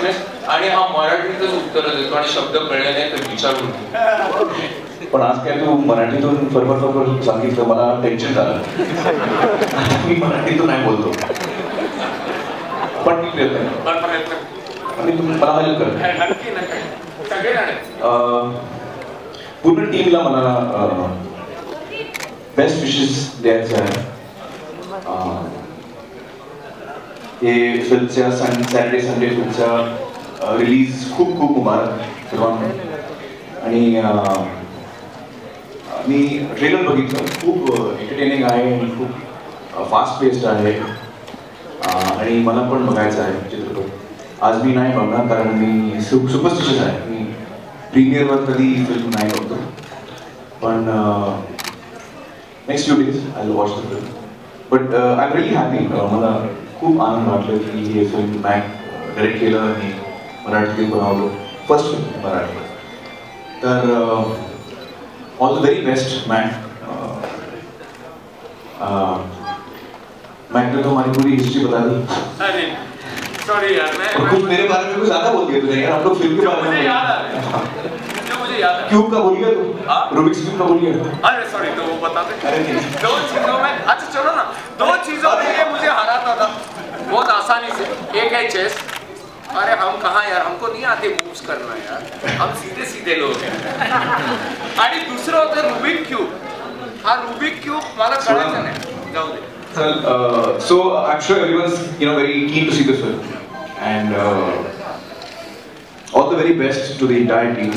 SMS आणि हा मराठीतच उत्तर देतो आणि शब्द कळले नाही तर विचारून. पण आज काय तू मराठीतून फरफर सांगितलं, मला टेन्शन झालं. मी मराठीतून नाही बोलतो, पण मी प्रयत्न आणि तुम्ही मला हेल्प कर. पूर्ण टीमला मला बेस्ट विशेस द्यायचं आहे. हे फिल्मच्या सॅटर्डे संडे फिल्मचा रिलीज खूप खूप मुबारक सर्वांना. आणि मी ट्रेलर बघितलं, खूप एंटरटेनिंग आहे आणि खूप फास्ट पेस्ड आहे आणि मला पण बघायचं आहे चित्रपट. आज मी नाही बघणार कारण मी सुपरस्टिशियस आहे. मी प्रीमियरवर कधी फिल्म नाही बघतो, पण next few days I will watch the film. But I am really happy. मला खूप आनंद वाटलं की हे फिल्म मॅक डायरेक्ट केलं आणि मराठीत बनवलं, फर्स्ट फिल्म मराठी. तर all the very best Mac. Mac ने तो हमारी पूरी हिस्ट्री बता दी. अरे सॉरी यार, मैं कुछ मेरे बारे में कुछ ज्यादा बोल दिया तूने यार. हम लोग फिल्म के बारे में मुझे याद आ रहा है, जो मुझे याद है. क्यूब का बोल गया तू? रूबिक्स क्यूब का बोल गया? अरे सॉरी, तो वो बता दे. दो चीजों में, अच्छा चलो ना, दो चीजों में ये मुझे हराता था बहुत आसानी से. एक है चेस. अरे हम कहाँ यार, हमको नहीं आते मूव्स करना यार, हम सीधे सीधे लोग हैं. आणि दुसरं होतं रुबिक क्यूब. हा रुबिक क्यूब मला कळायचं नाही, जाऊ दे. So I'm sure everyone's very keen to see this film, and all the very best to the entire team.